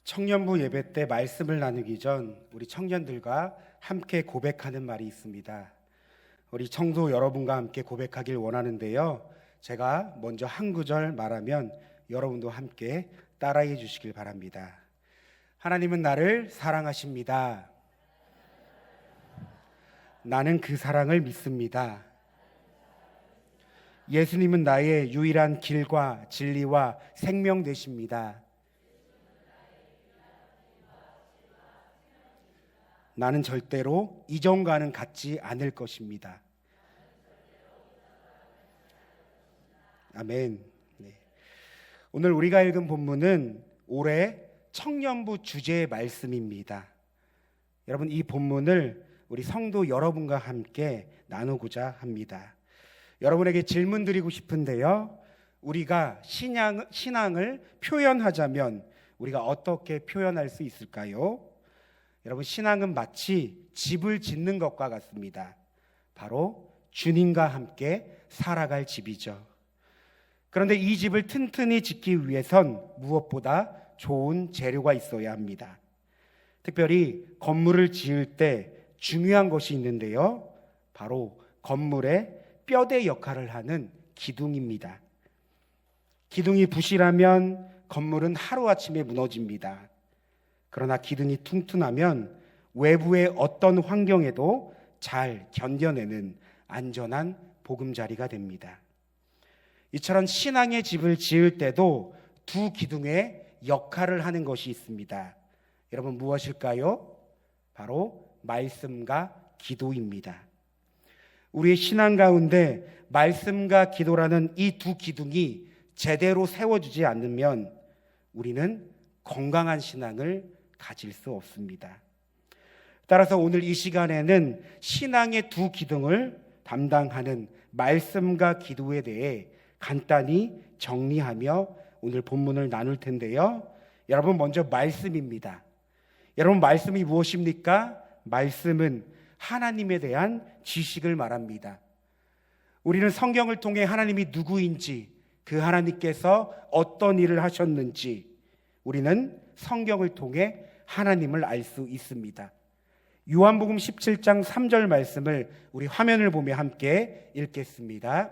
청년부 예배 때 말씀을 나누기 전 우리 청년들과 함께 고백하는 말이 있습니다. 우리 청도 여러분과 함께 고백하길 원하는데요. 제가 먼저 한 구절 말하면 여러분도 함께 따라해 주시길 바랍니다. 하나님은 나를 사랑하십니다. 나는 그 사랑을 믿습니다. 예수님은 나의 유일한 길과 진리와 생명 되십니다. 나는 절대로 이전과는 같지 않을 것입니다. 아멘. 네. 오늘 우리가 읽은 본문은 올해 청년부 주제의 말씀입니다. 여러분, 이 본문을 우리 성도 여러분과 함께 나누고자 합니다. 여러분에게 질문 드리고 싶은데요. 우리가 신앙을 표현하자면 우리가 어떻게 표현할 수 있을까요? 여러분, 신앙은 마치 집을 짓는 것과 같습니다. 바로 주님과 함께 살아갈 집이죠. 그런데 이 집을 튼튼히 짓기 위해선 무엇보다 좋은 재료가 있어야 합니다. 특별히 건물을 지을 때 중요한 것이 있는데요. 바로 건물의 뼈대 역할을 하는 기둥입니다. 기둥이 부실하면 건물은 하루아침에 무너집니다. 그러나 기둥이 튼튼하면 외부의 어떤 환경에도 잘 견뎌내는 안전한 보금자리가 됩니다. 이처럼 신앙의 집을 지을 때도 두 기둥의 역할을 하는 것이 있습니다. 여러분, 무엇일까요? 바로 말씀과 기도입니다. 우리의 신앙 가운데 말씀과 기도라는 이 두 기둥이 제대로 세워지지 않으면 우리는 건강한 신앙을 가질 수 없습니다. 따라서 오늘 이 시간에는 신앙의 두 기둥을 담당하는 말씀과 기도에 대해 간단히 정리하며 오늘 본문을 나눌 텐데요. 여러분, 먼저 말씀입니다. 여러분, 말씀이 무엇입니까? 말씀은 하나님에 대한 지식을 말합니다. 우리는 성경을 통해 하나님이 누구인지, 그 하나님께서 어떤 일을 하셨는지 우리는 성경을 통해 하나님을 알 수 있습니다. 요한복음 17장 3절 말씀을 우리 화면을 보며 함께 읽겠습니다.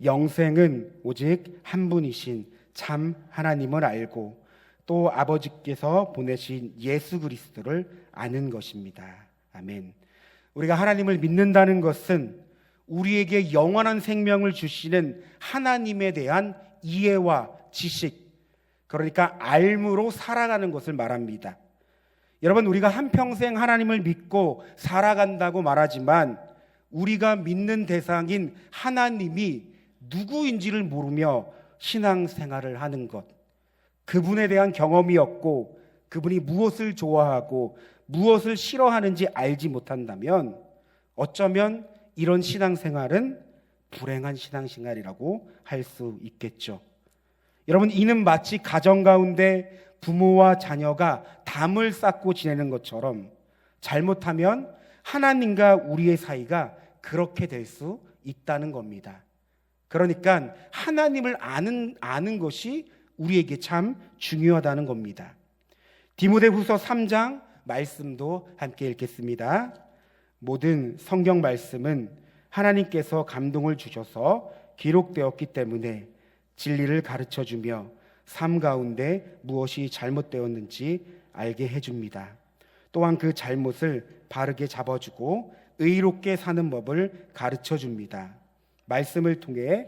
영생은 오직 한 분이신 참 하나님을 알고 또 아버지께서 보내신 예수 그리스도를 아는 것입니다. 아멘. 우리가 하나님을 믿는다는 것은 우리에게 영원한 생명을 주시는 하나님에 대한 이해와 지식, 그러니까 알므로 살아가는 것을 말합니다. 여러분, 우리가 한평생 하나님을 믿고 살아간다고 말하지만 우리가 믿는 대상인 하나님이 누구인지를 모르며 신앙생활을 하는 것, 그분에 대한 경험이 없고 그분이 무엇을 좋아하고 무엇을 싫어하는지 알지 못한다면 어쩌면 이런 신앙생활은 불행한 신앙생활이라고 할 수 있겠죠. 여러분, 이는 마치 가정 가운데 부모와 자녀가 담을 쌓고 지내는 것처럼 잘못하면 하나님과 우리의 사이가 그렇게 될 수 있다는 겁니다. 그러니까 하나님을 아는 것이 우리에게 참 중요하다는 겁니다. 디모데후서 3장 말씀도 함께 읽겠습니다. 모든 성경 말씀은 하나님께서 감동을 주셔서 기록되었기 때문에 진리를 가르쳐주며 삶 가운데 무엇이 잘못되었는지 알게 해줍니다. 또한 그 잘못을 바르게 잡아주고 의롭게 사는 법을 가르쳐줍니다. 말씀을 통해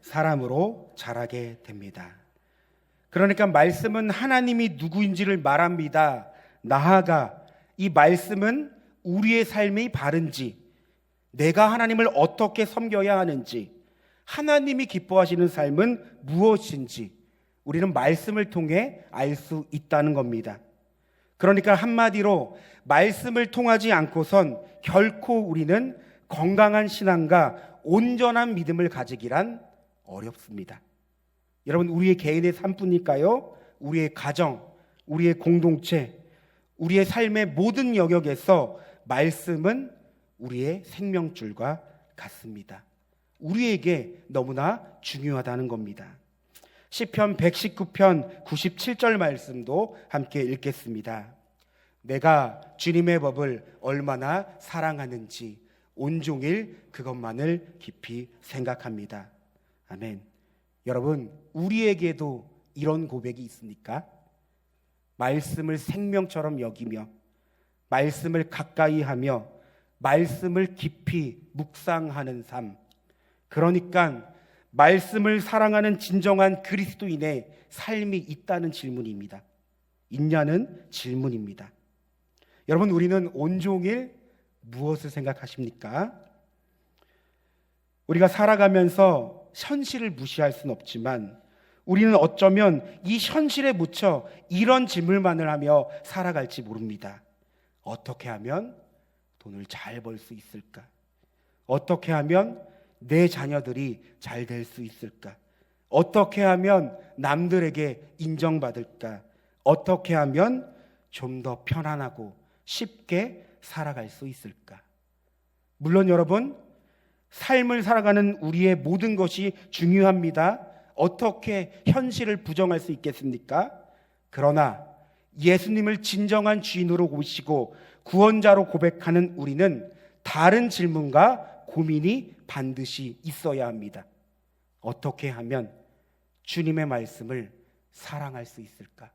사람으로 자라게 됩니다. 그러니까 말씀은 하나님이 누구인지를 말합니다. 나아가 이 말씀은 우리의 삶이 바른지, 내가 하나님을 어떻게 섬겨야 하는지, 하나님이 기뻐하시는 삶은 무엇인지 우리는 말씀을 통해 알 수 있다는 겁니다. 그러니까 한마디로 말씀을 통하지 않고선 결코 우리는 건강한 신앙과 온전한 믿음을 가지기란 어렵습니다. 여러분, 우리의 개인의 삶뿐일까요? 우리의 가정, 우리의 공동체, 우리의 삶의 모든 영역에서 말씀은 우리의 생명줄과 같습니다. 우리에게 너무나 중요하다는 겁니다. 시편 119편 97절 말씀도 함께 읽겠습니다. 내가 주님의 법을 얼마나 사랑하는지 온종일 그것만을 깊이 생각합니다. 아멘. 여러분, 우리에게도 이런 고백이 있습니까? 말씀을 생명처럼 여기며 말씀을 가까이 하며 말씀을 깊이 묵상하는 삶, 그러니까 말씀을 사랑하는 진정한 그리스도인의 삶이 있다는 질문입니다. 있냐는 질문입니다. 여러분, 우리는 온종일 무엇을 생각하십니까? 우리가 살아가면서 현실을 무시할 수는 없지만 우리는 어쩌면 이 현실에 묻혀 이런 질문만을 하며 살아갈지 모릅니다. 어떻게 하면 돈을 잘 벌 수 있을까? 어떻게 하면 내 자녀들이 잘 될 수 있을까? 어떻게 하면 남들에게 인정받을까? 어떻게 하면 좀 더 편안하고 쉽게 살아갈 수 있을까? 물론 여러분, 삶을 살아가는 우리의 모든 것이 중요합니다. 어떻게 현실을 부정할 수 있겠습니까? 그러나 예수님을 진정한 주인으로 모시고 구원자로 고백하는 우리는 다른 질문과 고민이 반드시 있어야 합니다. 어떻게 하면 주님의 말씀을 사랑할 수 있을까?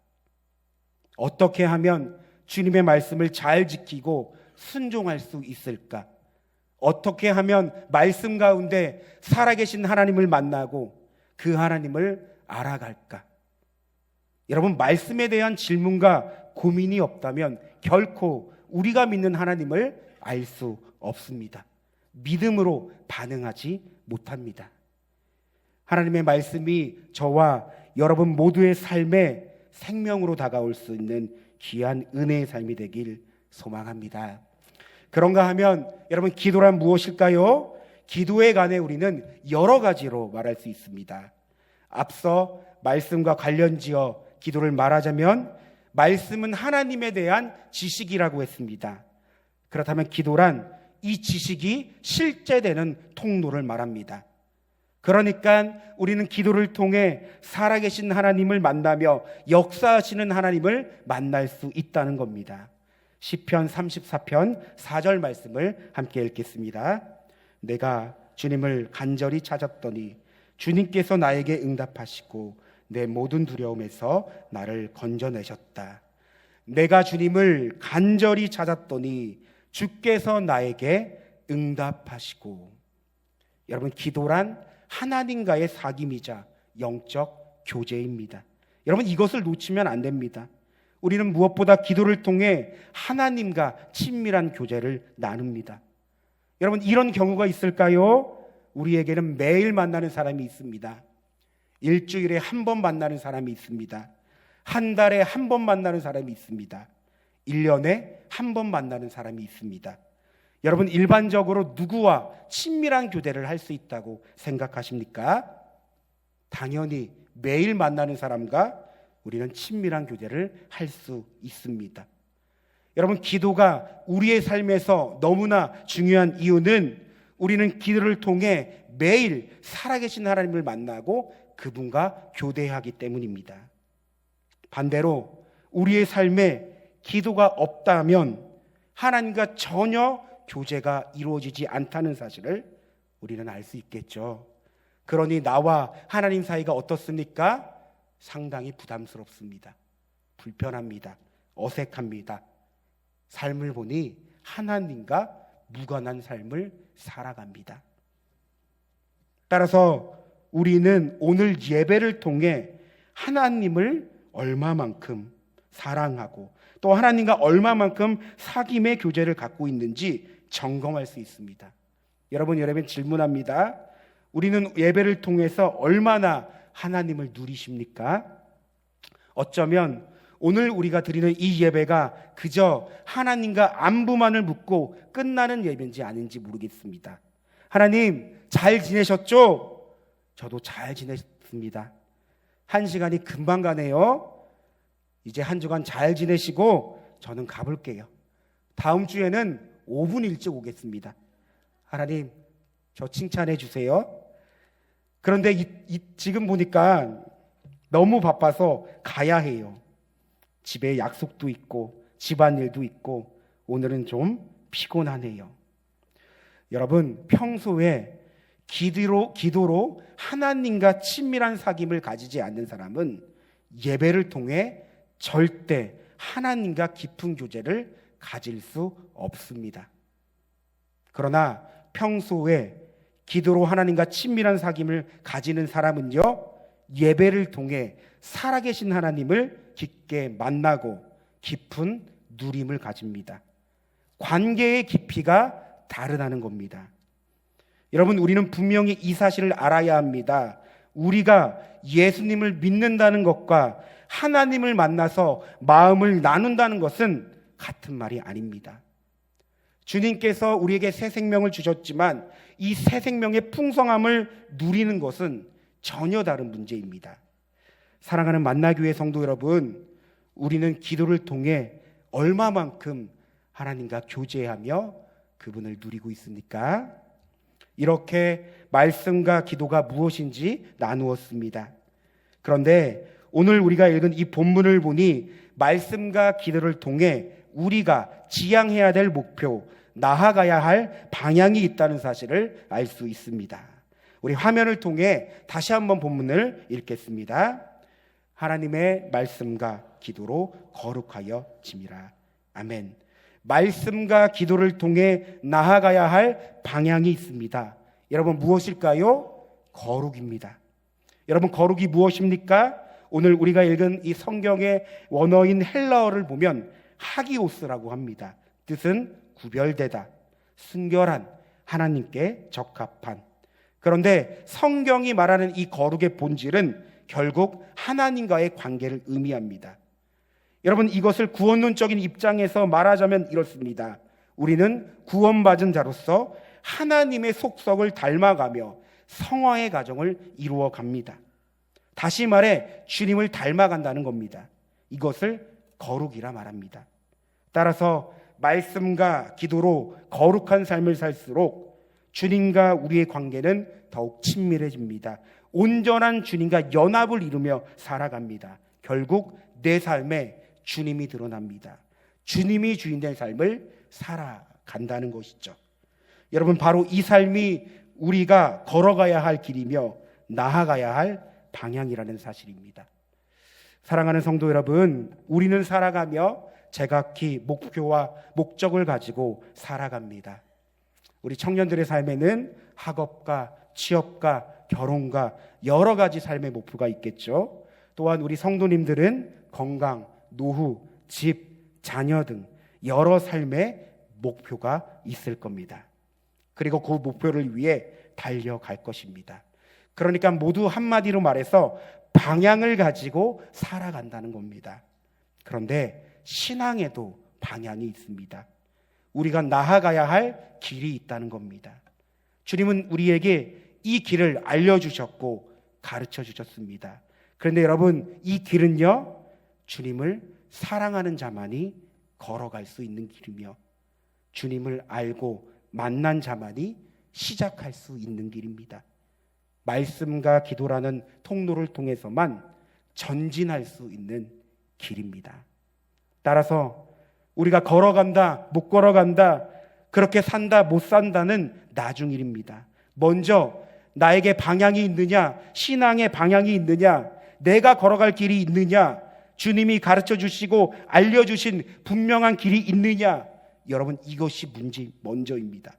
어떻게 하면 주님의 말씀을 잘 지키고 순종할 수 있을까? 어떻게 하면 말씀 가운데 살아계신 하나님을 만나고 그 하나님을 알아갈까? 여러분, 말씀에 대한 질문과 고민이 없다면 결코 우리가 믿는 하나님을 알 수 없습니다. 믿음으로 반응하지 못합니다. 하나님의 말씀이 저와 여러분 모두의 삶에 생명으로 다가올 수 있는 귀한 은혜의 삶이 되길 소망합니다. 그런가 하면 여러분, 기도란 무엇일까요? 기도에 관해 우리는 여러 가지로 말할 수 있습니다. 앞서 말씀과 관련지어 기도를 말하자면 말씀은 하나님에 대한 지식이라고 했습니다. 그렇다면 기도란 이 지식이 실제되는 통로를 말합니다. 그러니까 우리는 기도를 통해 살아계신 하나님을 만나며 역사하시는 하나님을 만날 수 있다는 겁니다. 시편 34편 4절 말씀을 함께 읽겠습니다. 내가 주님을 간절히 찾았더니 주님께서 나에게 응답하시고 내 모든 두려움에서 나를 건져내셨다. 내가 주님을 간절히 찾았더니 주께서 나에게 응답하시고. 여러분, 기도란 하나님과의 사귐이자 영적 교제입니다. 여러분, 이것을 놓치면 안 됩니다. 우리는 무엇보다 기도를 통해 하나님과 친밀한 교제를 나눕니다. 여러분, 이런 경우가 있을까요? 우리에게는 매일 만나는 사람이 있습니다. 일주일에 한 번 만나는 사람이 있습니다. 한 달에 한 번 만나는 사람이 있습니다. 1년에 한 번 만나는 사람이 있습니다. 여러분, 일반적으로 누구와 친밀한 교제를 할 수 있다고 생각하십니까? 당연히 매일 만나는 사람과 우리는 친밀한 교제를 할 수 있습니다. 여러분, 기도가 우리의 삶에서 너무나 중요한 이유는 우리는 기도를 통해 매일 살아계신 하나님을 만나고 그분과 교대하기 때문입니다. 반대로 우리의 삶에 기도가 없다면 하나님과 전혀 교제가 이루어지지 않다는 사실을 우리는 알 수 있겠죠. 그러니 나와 하나님 사이가 어떻습니까? 상당히 부담스럽습니다. 불편합니다. 어색합니다. 삶을 보니 하나님과 무관한 삶을 살아갑니다. 따라서 우리는 오늘 예배를 통해 하나님을 얼마만큼 사랑하고 또 하나님과 얼마만큼 사귐의 교제를 갖고 있는지 점검할 수 있습니다. 여러분 질문합니다. 우리는 예배를 통해서 얼마나 하나님을 누리십니까? 어쩌면 오늘 우리가 드리는 이 예배가 그저 하나님과 안부만을 묻고 끝나는 예배인지 아닌지 모르겠습니다. 하나님, 잘 지내셨죠? 저도 잘 지냈습니다. 한 시간이 금방 가네요. 이제 한 주간 잘 지내시고 저는 가볼게요. 다음 주에는 5분 일찍 오겠습니다. 하나님, 저 칭찬해 주세요. 그런데 지금 보니까 너무 바빠서 가야 해요. 집에 약속도 있고 집안일도 있고 오늘은 좀 피곤하네요. 여러분, 평소에 기도로 하나님과 친밀한 사귐을 가지지 않는 사람은 예배를 통해 절대 하나님과 깊은 교제를 가질 수 없습니다. 그러나 평소에 기도로 하나님과 친밀한 사귐을 가지는 사람은요, 예배를 통해 살아계신 하나님을 깊게 만나고 깊은 누림을 가집니다. 관계의 깊이가 다르다는 겁니다. 여러분, 우리는 분명히 이 사실을 알아야 합니다. 우리가 예수님을 믿는다는 것과 하나님을 만나서 마음을 나눈다는 것은 같은 말이 아닙니다. 주님께서 우리에게 새 생명을 주셨지만 이 새 생명의 풍성함을 누리는 것은 전혀 다른 문제입니다. 사랑하는 만나교회 성도 여러분, 우리는 기도를 통해 얼마만큼 하나님과 교제하며 그분을 누리고 있습니까? 이렇게 말씀과 기도가 무엇인지 나누었습니다. 그런데 오늘 우리가 읽은 이 본문을 보니 말씀과 기도를 통해 우리가 지향해야 될 목표, 나아가야 할 방향이 있다는 사실을 알 수 있습니다. 우리 화면을 통해 다시 한번 본문을 읽겠습니다. 하나님의 말씀과 기도로 거룩하여 짐이라. 아멘. 말씀과 기도를 통해 나아가야 할 방향이 있습니다. 여러분, 무엇일까요? 거룩입니다. 여러분, 거룩이 무엇입니까? 오늘 우리가 읽은 이 성경의 원어인 헬라어를 보면 하기오스라고 합니다. 뜻은 구별되다, 순결한, 하나님께 적합한. 그런데 성경이 말하는 이 거룩의 본질은 결국 하나님과의 관계를 의미합니다. 여러분, 이것을 구원론적인 입장에서 말하자면 이렇습니다. 우리는 구원받은 자로서 하나님의 속성을 닮아가며 성화의 과정을 이루어 갑니다. 다시 말해 주님을 닮아간다는 겁니다. 이것을 거룩이라 말합니다. 따라서 말씀과 기도로 거룩한 삶을 살수록 주님과 우리의 관계는 더욱 친밀해집니다. 온전한 주님과 연합을 이루며 살아갑니다. 결국 내 삶에 주님이 드러납니다. 주님이 주인된 삶을 살아간다는 것이죠. 여러분, 바로 이 삶이 우리가 걸어가야 할 길이며 나아가야 할 방향이라는 사실입니다. 사랑하는 성도 여러분, 우리는 살아가며 제각기 목표와 목적을 가지고 살아갑니다. 우리 청년들의 삶에는 학업과 취업과 결혼과 여러 가지 삶의 목표가 있겠죠. 또한 우리 성도님들은 건강, 노후, 집, 자녀 등 여러 삶의 목표가 있을 겁니다. 그리고 그 목표를 위해 달려갈 것입니다. 그러니까 모두 한마디로 말해서 방향을 가지고 살아간다는 겁니다. 그런데 신앙에도 방향이 있습니다. 우리가 나아가야 할 길이 있다는 겁니다. 주님은 우리에게 이 길을 알려주셨고 가르쳐 주셨습니다. 그런데 여러분, 이 길은요, 주님을 사랑하는 자만이 걸어갈 수 있는 길이며 주님을 알고 만난 자만이 시작할 수 있는 길입니다. 말씀과 기도라는 통로를 통해서만 전진할 수 있는 길입니다. 따라서 우리가 걸어간다, 못 걸어간다, 그렇게 산다, 못 산다는 나중 일입니다. 먼저 나에게 방향이 있느냐, 신앙의 방향이 있느냐, 내가 걸어갈 길이 있느냐, 주님이 가르쳐 주시고 알려주신 분명한 길이 있느냐, 여러분, 이것이 문제 먼저입니다.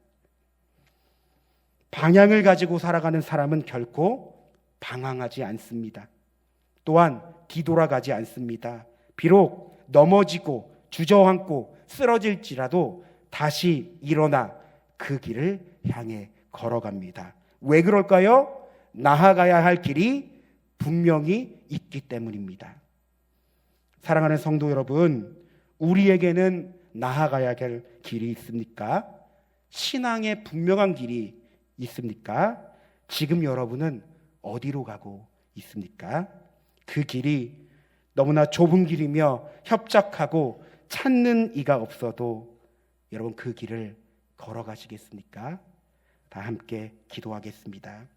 방향을 가지고 살아가는 사람은 결코 방황하지 않습니다. 또한 뒤돌아가지 않습니다. 비록 넘어지고 주저앉고 쓰러질지라도 다시 일어나 그 길을 향해 걸어갑니다. 왜 그럴까요? 나아가야 할 길이 분명히 있기 때문입니다. 사랑하는 성도 여러분, 우리에게는 나아가야 할 길이 있습니까? 신앙의 분명한 길이 있습니까? 지금 여러분은 어디로 가고 있습니까? 그 길이 너무나 좁은 길이며 협착하고 찾는 이가 없어도 여러분, 그 길을 걸어가시겠습니까? 다 함께 기도하겠습니다.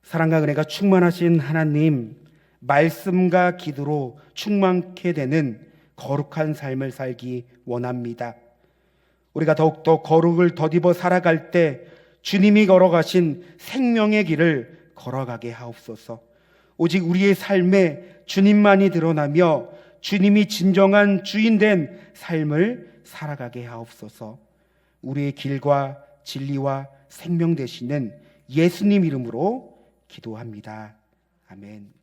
사랑과 은혜가 충만하신 하나님, 말씀과 기도로 충만케 되는 거룩한 삶을 살기 원합니다. 우리가 더욱더 거룩을 덧입어 살아갈 때 주님이 걸어가신 생명의 길을 걸어가게 하옵소서. 오직 우리의 삶에 주님만이 드러나며 주님이 진정한 주인 된 삶을 살아가게 하옵소서. 우리의 길과 진리와 생명 되시는 예수님 이름으로 기도합니다. 아멘.